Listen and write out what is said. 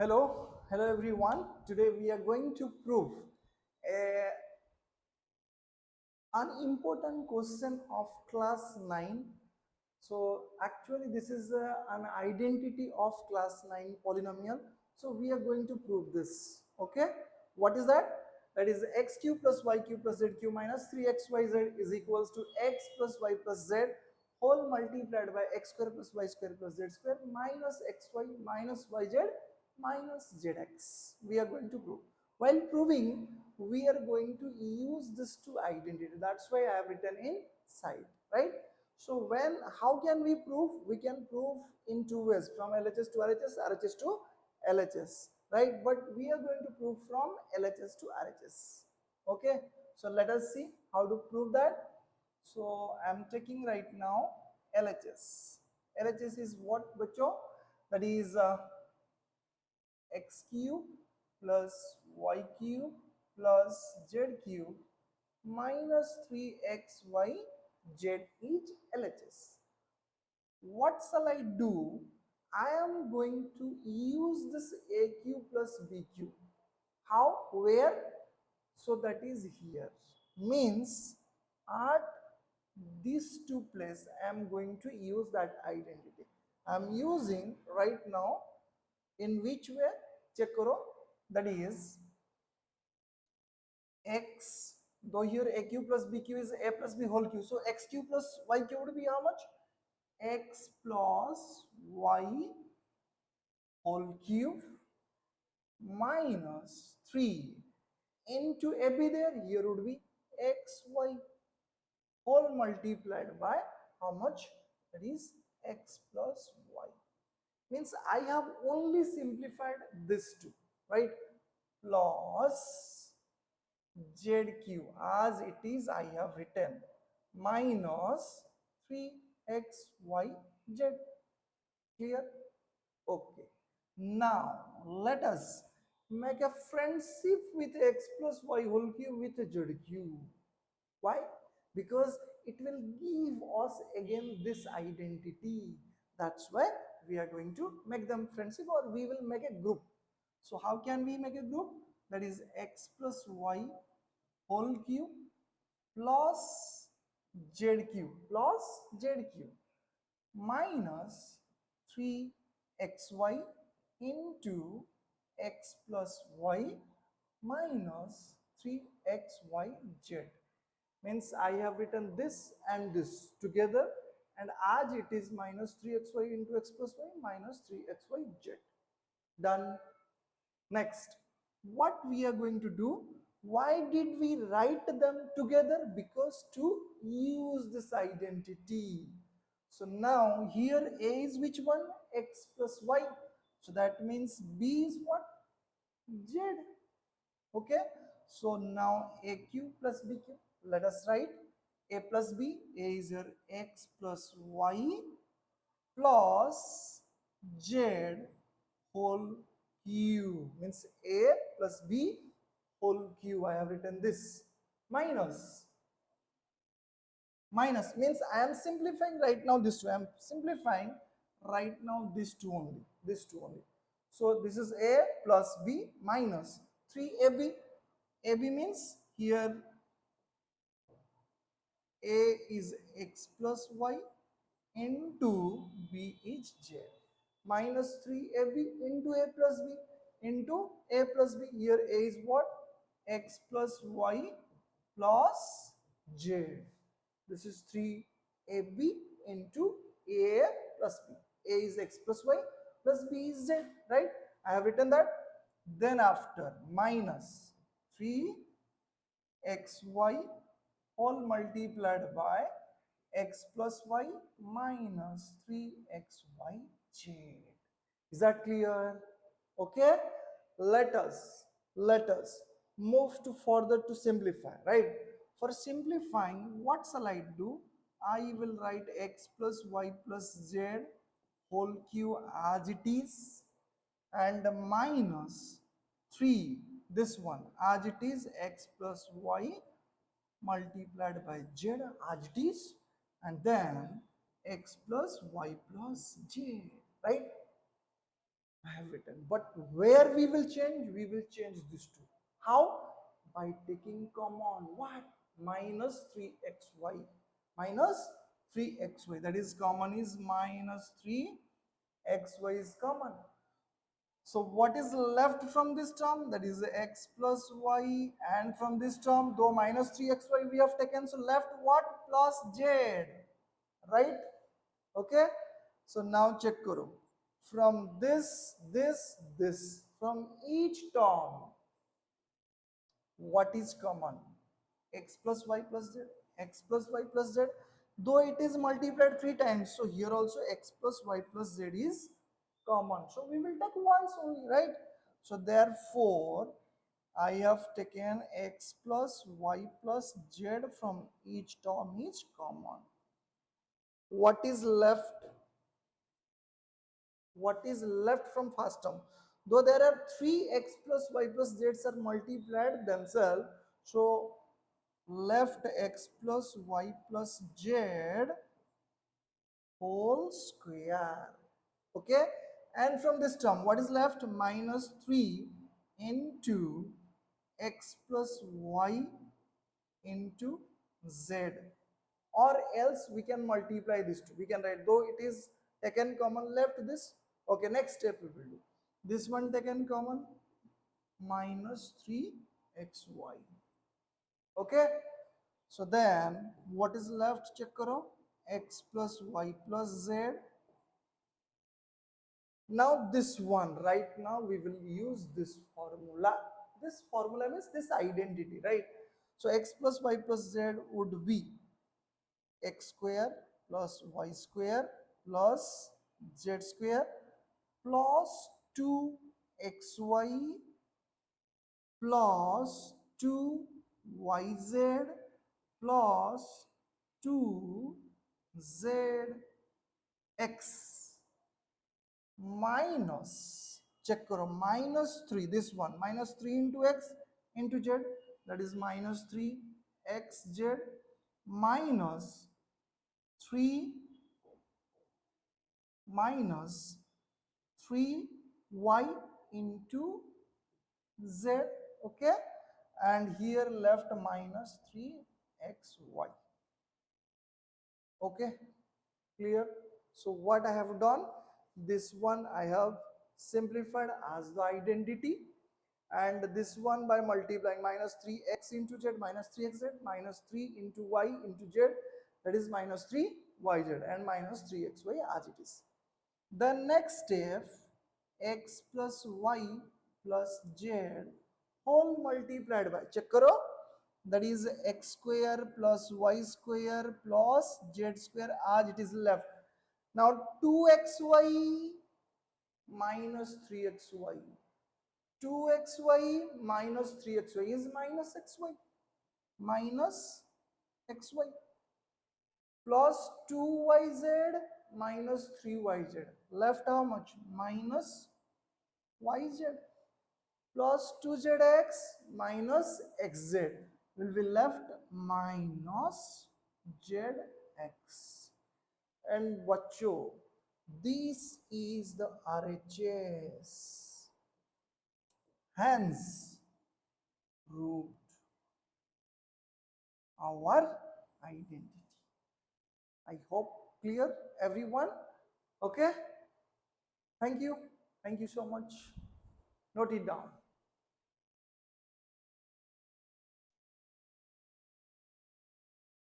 Hello everyone. Today we are going to prove a, an important question of class 9. So actually this is an identity of class 9 polynomial. So we are going to prove this. Okay. What is that? That is x cube plus y cube plus z cube minus 3xyz is equals to x plus y plus z whole multiplied by x square plus y square plus z square minus xy minus yz minus zx. We are going to prove. While proving, we are going to use this to identity. That's why I have written in side, right? So how can we prove? We can prove in two ways, from LHS to RHS, RHS to LHS, right? But we are going to prove from LHS to RHS. Okay, so let us see how to prove that. So I am taking right now LHS. LHS is what, bacho? That is x cube plus y cube plus z cube minus 3xy z is LHS. What shall I do? I am going to use this a cube plus b cube. How? Where? So that is here. Means at these two places I am going to use that identity. I am using right now in which way? Check karo. That is x, though here a cube plus b cube is a plus b whole cube. So x cube plus y cube would be how much? X plus y whole cube minus 3 into a b there. Here would be xy whole multiplied by how much? That is x plus y. Means I have only simplified this two, right? Plus zq as it is I have written minus 3xyz. Clear? Okay. Now let us make a friendship with x plus y whole cube with zq. Why? Because it will give us again this identity. That's why we are going to make them friendship, or we will make a group. So how can we make a group? That is x plus y whole cube plus z cube minus 3xy into x plus y minus 3xyz. Means I have written this and this together, and as it is minus 3xy into x plus y minus 3xyz. Done. Next, what we are going to do? Why did we write them together? Because to use this identity. So now here a is which one? X plus y. So that means b is what? Z. Okay. So now a cube plus b cube. Let us write a plus b. A is your x plus y plus z whole cube. Means a plus b whole cube. I have written this. Minus means I am simplifying right now this two. I am simplifying right now this two only. So this is a plus b minus 3ab. AB means here a is x plus y into b is z minus 3ab into a plus b into a plus b. Here a is what? X plus y plus z. This is 3ab into a plus b. A is x plus y plus b is z, right? I have written that. Then after minus 3xy whole multiplied by x plus y minus 3xyz. Is that clear? Okay. Let us move to further to simplify, right? For simplifying, what shall I do? I will write x plus y plus z whole cube as it is, and minus 3 this one as it is, x plus y multiplied by z as it is, and then x plus y plus z, right? have written. But where we will change? We will change this two. How? By taking common what? Minus 3xy. Minus 3xy. That is common is minus 3xy is common. So what is left from this term? That is x plus y, and from this term, though minus 3xy we have taken, so left what? Plus z, right? Okay. So now check karo. From this, from each term, what is common? X plus y plus z, x plus y plus z. Though it is multiplied 3 times, so here also x plus y plus z is common. So we will take once only, right? So therefore, I have taken x plus y plus z from each term is common. What is left? What is left from first term? Though there are 3x plus y plus z are multiplied themselves, so left x plus y plus z whole square. Okay, and from this term what is left? Minus 3 into x plus y into z, or else we can multiply this two. We can write, though it is taken common, left this. Okay, next step we will do this one taken common, minus 3xy. Okay, so then what is left? Check karo. X plus y plus z. Now this one, right now we will use this formula. This formula means this identity, right? So x plus y plus z would be x square plus y square plus z square plus 2xy plus 2yz plus 2zx minus, check karo, minus 3, this one, minus 3 into x into z, that is minus 3xz minus 3 minus 3y into z. Okay, and here left minus 3xy. Okay, clear? So what I have done, this one I have simplified as the identity, and this one by multiplying minus 3x into z minus 3xz minus 3 into y into z, that is minus 3yz and minus 3xy as it is. The next step, x plus y plus z whole multiplied by, check karo, that is x square plus y square plus z square as it is left. Now 2xy minus 3xy. 2xy minus 3xy is minus xy. Minus xy plus 2yz minus 3yz. Left how much? Minus yz plus 2zx minus xz will be left minus zx. And watcho, this is the RHS. Hence, proved our identity. I hope clear everyone. Okay, thank you so much. Note it down.